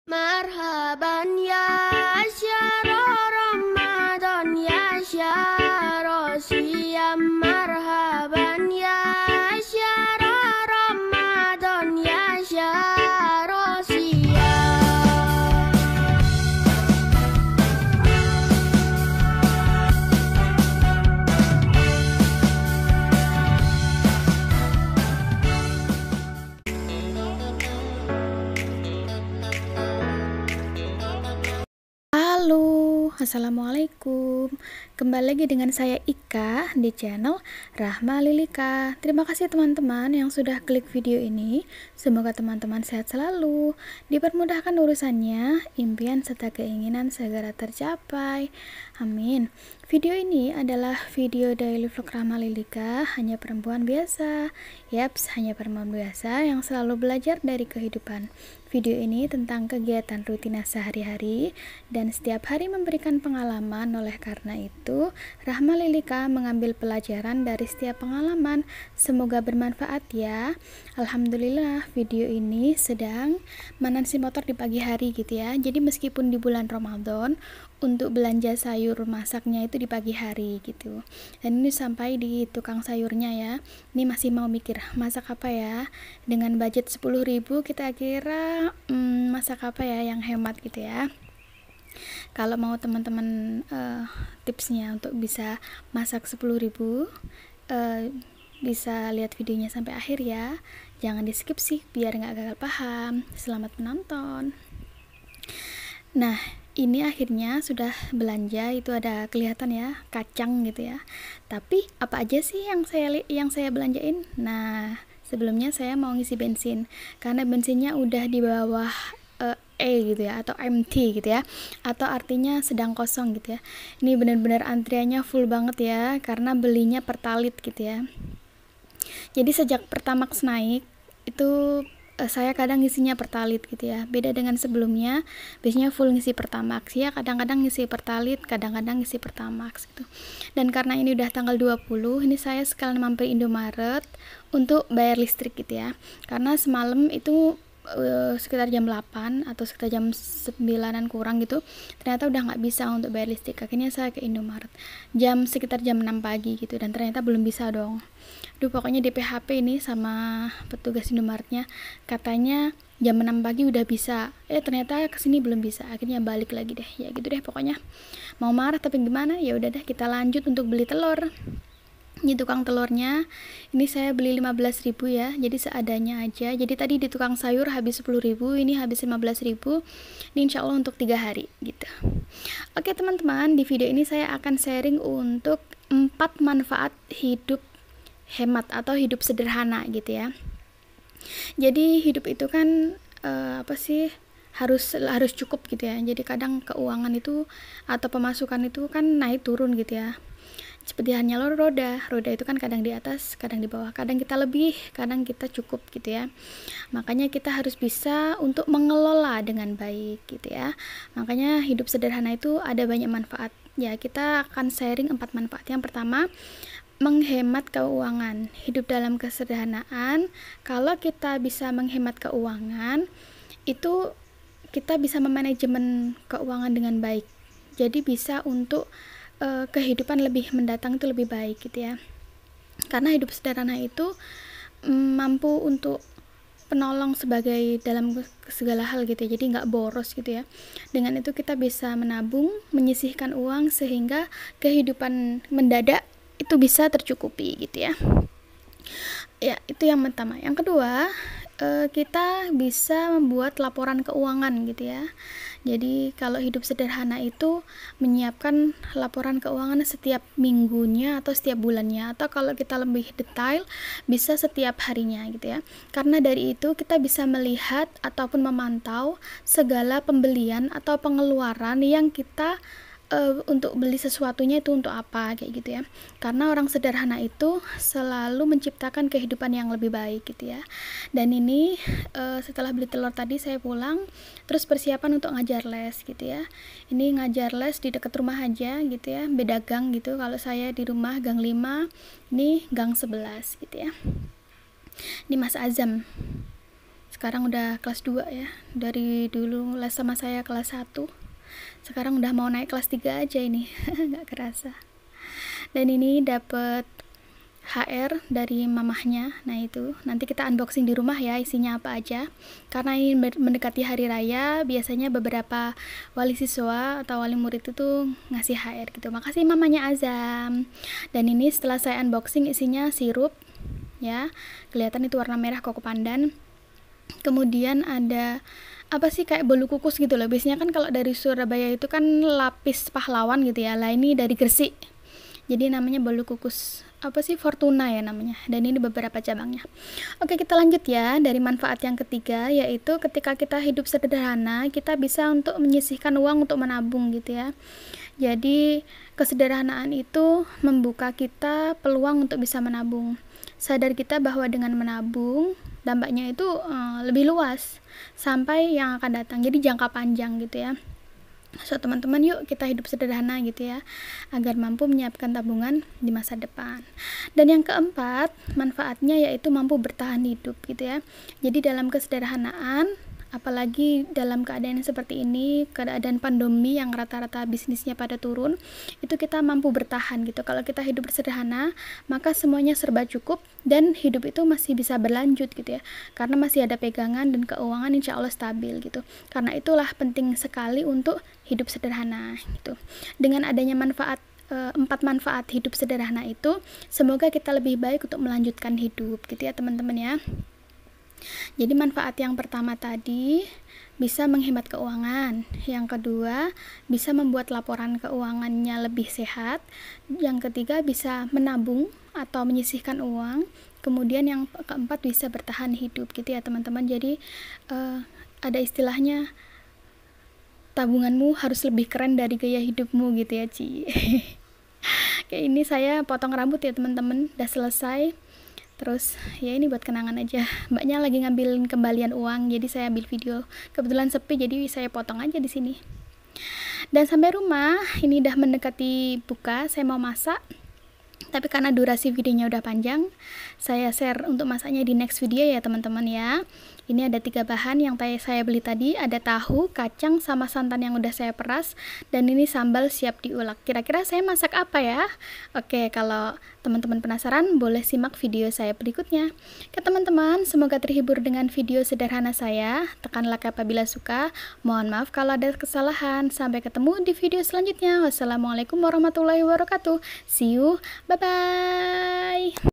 مرحبا يا شهر رمضان يا شهر الصيام مرحبا يا شهر رمضان يا شهر الصيام. Halo, assalamualaikum. Kembali lagi dengan saya Ika di channel Rahma Lilika. Terima kasih teman-teman yang sudah klik video ini. Semoga teman-teman sehat selalu, dipermudahkan urusannya, impian serta keinginan segera tercapai. Amin. Video ini adalah video daily vlog Rahma Lilika, hanya perempuan biasa. Yaps, hanya perempuan biasa yang selalu belajar dari kehidupan. Video ini tentang kegiatan rutinitas sehari-hari dan setiap hari memberikan pengalaman. Oleh karena itu, Rahma Lilika mengambil pelajaran dari setiap pengalaman. Semoga bermanfaat ya. Alhamdulillah, video ini sedang manasi motor di pagi hari gitu ya. Jadi meskipun di bulan Ramadan, untuk belanja sayur masaknya itu di pagi hari gitu. Dan ini sampai di tukang sayurnya ya. Ini masih mau mikir masak apa ya. Dengan budget 10.000 kita kira masak apa ya yang hemat gitu ya. Kalau mau teman-teman tipsnya untuk bisa masak 10.000, bisa lihat videonya sampai akhir ya. Jangan di skip sih biar nggak gagal paham. Selamat menonton. Nah, ini akhirnya sudah belanja, itu ada kelihatan ya kacang gitu ya. Tapi apa aja sih yang saya belanjain? Nah, sebelumnya saya mau ngisi bensin karena bensinnya udah di bawah gitu ya, atau empty gitu ya, atau artinya sedang kosong gitu ya. Ini benar-benar antriannya full banget ya karena belinya Pertalite gitu ya. Jadi sejak Pertamax naik itu saya kadang ngisinya Pertalite gitu ya. Beda dengan sebelumnya, biasanya full ngisi Pertamax ya, kadang-kadang ngisi Pertalite, kadang-kadang ngisi Pertamax gitu. Dan karena ini udah tanggal 20, ini saya sekalian mampir Indomaret untuk bayar listrik gitu ya. Karena semalam itu sekitar jam 8 atau sekitar jam 9-an kurang gitu, ternyata udah nggak bisa untuk bayar listrik. Akhirnya saya ke Indomaret sekitar jam 6 pagi gitu, dan ternyata belum bisa dong. Pokoknya di PHP ini sama petugas Indomaretnya, katanya jam 6 pagi udah bisa, ternyata kesini belum bisa. Akhirnya balik lagi deh, ya gitu deh pokoknya. Mau marah tapi gimana, ya udah deh kita lanjut untuk beli telur. Ini tukang telurnya, ini saya beli 15.000 ya, jadi seadanya aja. Jadi tadi di tukang sayur habis 10.000, ini habis 15.000. Ini insya Allah untuk 3 hari gitu. Oke teman-teman, di video ini saya akan sharing untuk 4 manfaat hidup hemat atau hidup sederhana gitu ya. Jadi hidup itu kan harus cukup gitu ya. Jadi kadang keuangan itu atau pemasukan itu kan naik turun gitu ya. Seperti hanya roda itu kan kadang di atas, kadang di bawah, kadang kita lebih, kadang kita cukup gitu ya. Makanya kita harus bisa untuk mengelola dengan baik gitu ya. Makanya hidup sederhana itu ada banyak manfaat ya. Kita akan sharing 4 manfaat. Yang pertama, menghemat keuangan. Hidup dalam kesederhanaan, kalau kita bisa menghemat keuangan, itu kita bisa memanajemen keuangan dengan baik. Jadi bisa untuk kehidupan lebih mendatang itu lebih baik gitu ya. Karena hidup sederhana itu mampu untuk penolong sebagai dalam segala hal gitu ya. Jadi nggak boros gitu ya. Dengan itu kita bisa menabung, menyisihkan uang sehingga kehidupan mendadak itu bisa tercukupi gitu ya. Ya, itu yang pertama. Yang kedua, kita bisa membuat laporan keuangan gitu ya. Jadi kalau hidup sederhana itu menyiapkan laporan keuangan setiap minggunya atau setiap bulannya, atau kalau kita lebih detail bisa setiap harinya gitu ya. Karena dari itu kita bisa melihat ataupun memantau segala pembelian atau pengeluaran yang kita untuk beli sesuatunya itu untuk apa kayak gitu ya. Karena orang sederhana itu selalu menciptakan kehidupan yang lebih baik gitu ya. Dan ini setelah beli telur tadi saya pulang terus persiapan untuk ngajar les gitu ya. Ini ngajar les di dekat rumah aja gitu ya, beda gang gitu. Kalau saya di rumah gang 5, ini gang 11 gitu ya. Ini Mas Azam Sekarang udah kelas 2 ya. Dari dulu les sama saya kelas 1. Sekarang udah mau naik kelas 3 aja ini. Nggak kerasa. Dan ini dapet HR dari mamahnya. Nah itu nanti kita unboxing di rumah ya, isinya apa aja. Karena ini mendekati hari raya, biasanya beberapa wali siswa atau wali murid itu ngasih HR gitu. Makasih mamanya Azam. Dan ini setelah saya unboxing, isinya sirup ya, kelihatan itu warna merah koko pandan. Kemudian ada apa sih, kayak bolu kukus gitu loh. Biasanya kan kalau dari Surabaya itu kan lapis pahlawan gitu ya. Lah ini dari Gresik, jadi namanya bolu kukus apa sih, Fortuna ya namanya. Dan ini beberapa cabangnya. Oke, kita lanjut ya. Dari manfaat yang ketiga, yaitu ketika kita hidup sederhana, kita bisa untuk menyisihkan uang untuk menabung gitu ya. Jadi kesederhanaan itu membuka kita peluang untuk bisa menabung. Sadar kita bahwa dengan menabung dampaknya itu lebih luas sampai yang akan datang, jadi jangka panjang gitu ya. So teman-teman, yuk kita hidup sederhana gitu ya, agar mampu menyiapkan tabungan di masa depan. Dan yang keempat, manfaatnya yaitu mampu bertahan hidup gitu ya. Jadi dalam kesederhanaan, apalagi dalam keadaan seperti ini, keadaan pandemi yang rata-rata bisnisnya pada turun, itu kita mampu bertahan gitu. Kalau kita hidup sederhana, maka semuanya serba cukup dan hidup itu masih bisa berlanjut gitu ya, karena masih ada pegangan dan keuangan insya Allah stabil gitu. Karena itulah penting sekali untuk hidup sederhana gitu. Dengan adanya manfaat 4 manfaat hidup sederhana itu, semoga kita lebih baik untuk melanjutkan hidup gitu ya teman-teman ya. Jadi manfaat yang pertama tadi bisa menghemat keuangan, yang kedua bisa membuat laporan keuangannya lebih sehat, yang ketiga bisa menabung atau menyisihkan uang, kemudian yang keempat bisa bertahan hidup gitu ya teman-teman. Jadi ada istilahnya, tabunganmu harus lebih keren dari gaya hidupmu gitu ya Ci. Kayak ini saya potong rambut ya teman-teman, udah selesai. Terus ya ini buat kenangan aja. Mbaknya lagi ngambil kembalian uang, jadi saya ambil video. Kebetulan sepi, jadi saya potong aja di sini. Dan sampai rumah, ini udah mendekati buka, saya mau masak. Tapi karena durasi videonya udah panjang, saya share untuk masaknya di next video ya teman-teman ya. Ini ada 3 bahan yang saya beli tadi, ada tahu, kacang, sama santan yang udah saya peras, dan ini sambal siap diulek. Kira-kira saya masak apa ya? Oke, kalau teman-teman penasaran, boleh simak video saya berikutnya. Oke teman-teman, semoga terhibur dengan video sederhana saya. Tekan like apabila suka. Mohon maaf kalau ada kesalahan. Sampai ketemu di video selanjutnya. Wassalamualaikum warahmatullahi wabarakatuh. See you, bye-bye.